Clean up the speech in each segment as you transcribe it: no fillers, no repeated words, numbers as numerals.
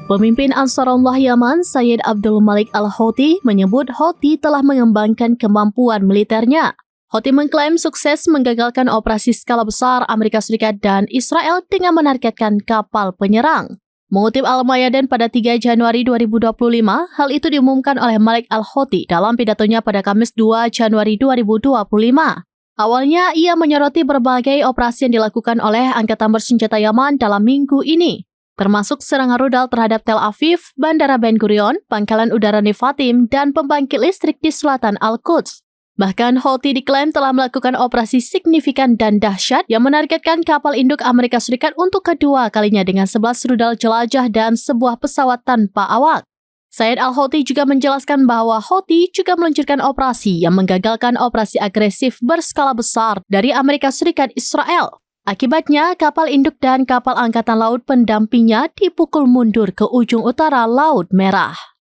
Pemimpin Ansarullah Yaman, Sayyid Abdul Malik Al-Houthi, menyebut Houthi telah mengembangkan kemampuan militernya. Houthi mengklaim sukses menggagalkan operasi skala besar Amerika Serikat dan Israel dengan menargetkan kapal penyerang. Mengutip Al-Mayadin pada 3 Januari 2025, hal itu diumumkan oleh Malik Al-Houthi dalam pidatonya pada Kamis 2 Januari 2025. Awalnya, ia menyoroti berbagai operasi yang dilakukan oleh Angkatan Bersenjata Yaman dalam minggu ini, termasuk serangan rudal terhadap Tel Aviv, Bandara Ben Gurion, Pangkalan Udara Nevatim, dan pembangkit listrik di selatan Al-Quds. Bahkan Houthi diklaim telah melakukan operasi signifikan dan dahsyat yang menargetkan kapal induk Amerika Serikat untuk kedua kalinya dengan 11 rudal jelajah dan sebuah pesawat tanpa awak. Sayyid Al-Houthi juga menjelaskan bahwa Houthi juga meluncurkan operasi yang menggagalkan operasi agresif berskala besar dari Amerika Serikat Israel. Akibatnya, kapal induk dan kapal angkatan laut pendampingnya dipukul mundur ke ujung utara Laut Merah.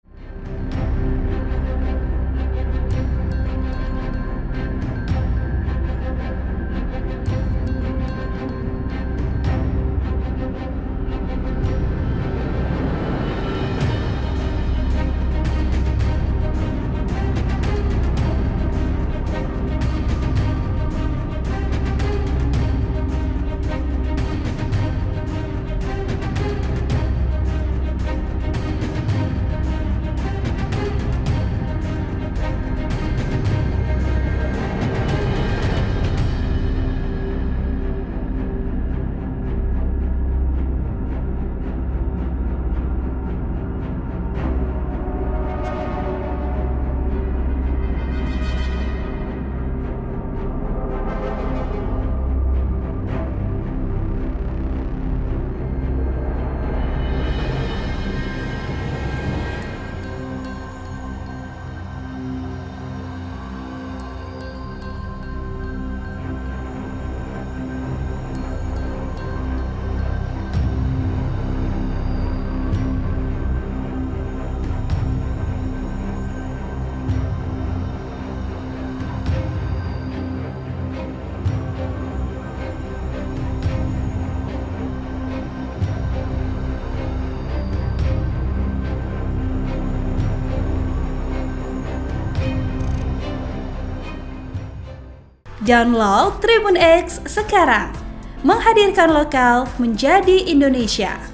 Download Tribun X sekarang, menghadirkan lokal menjadi Indonesia.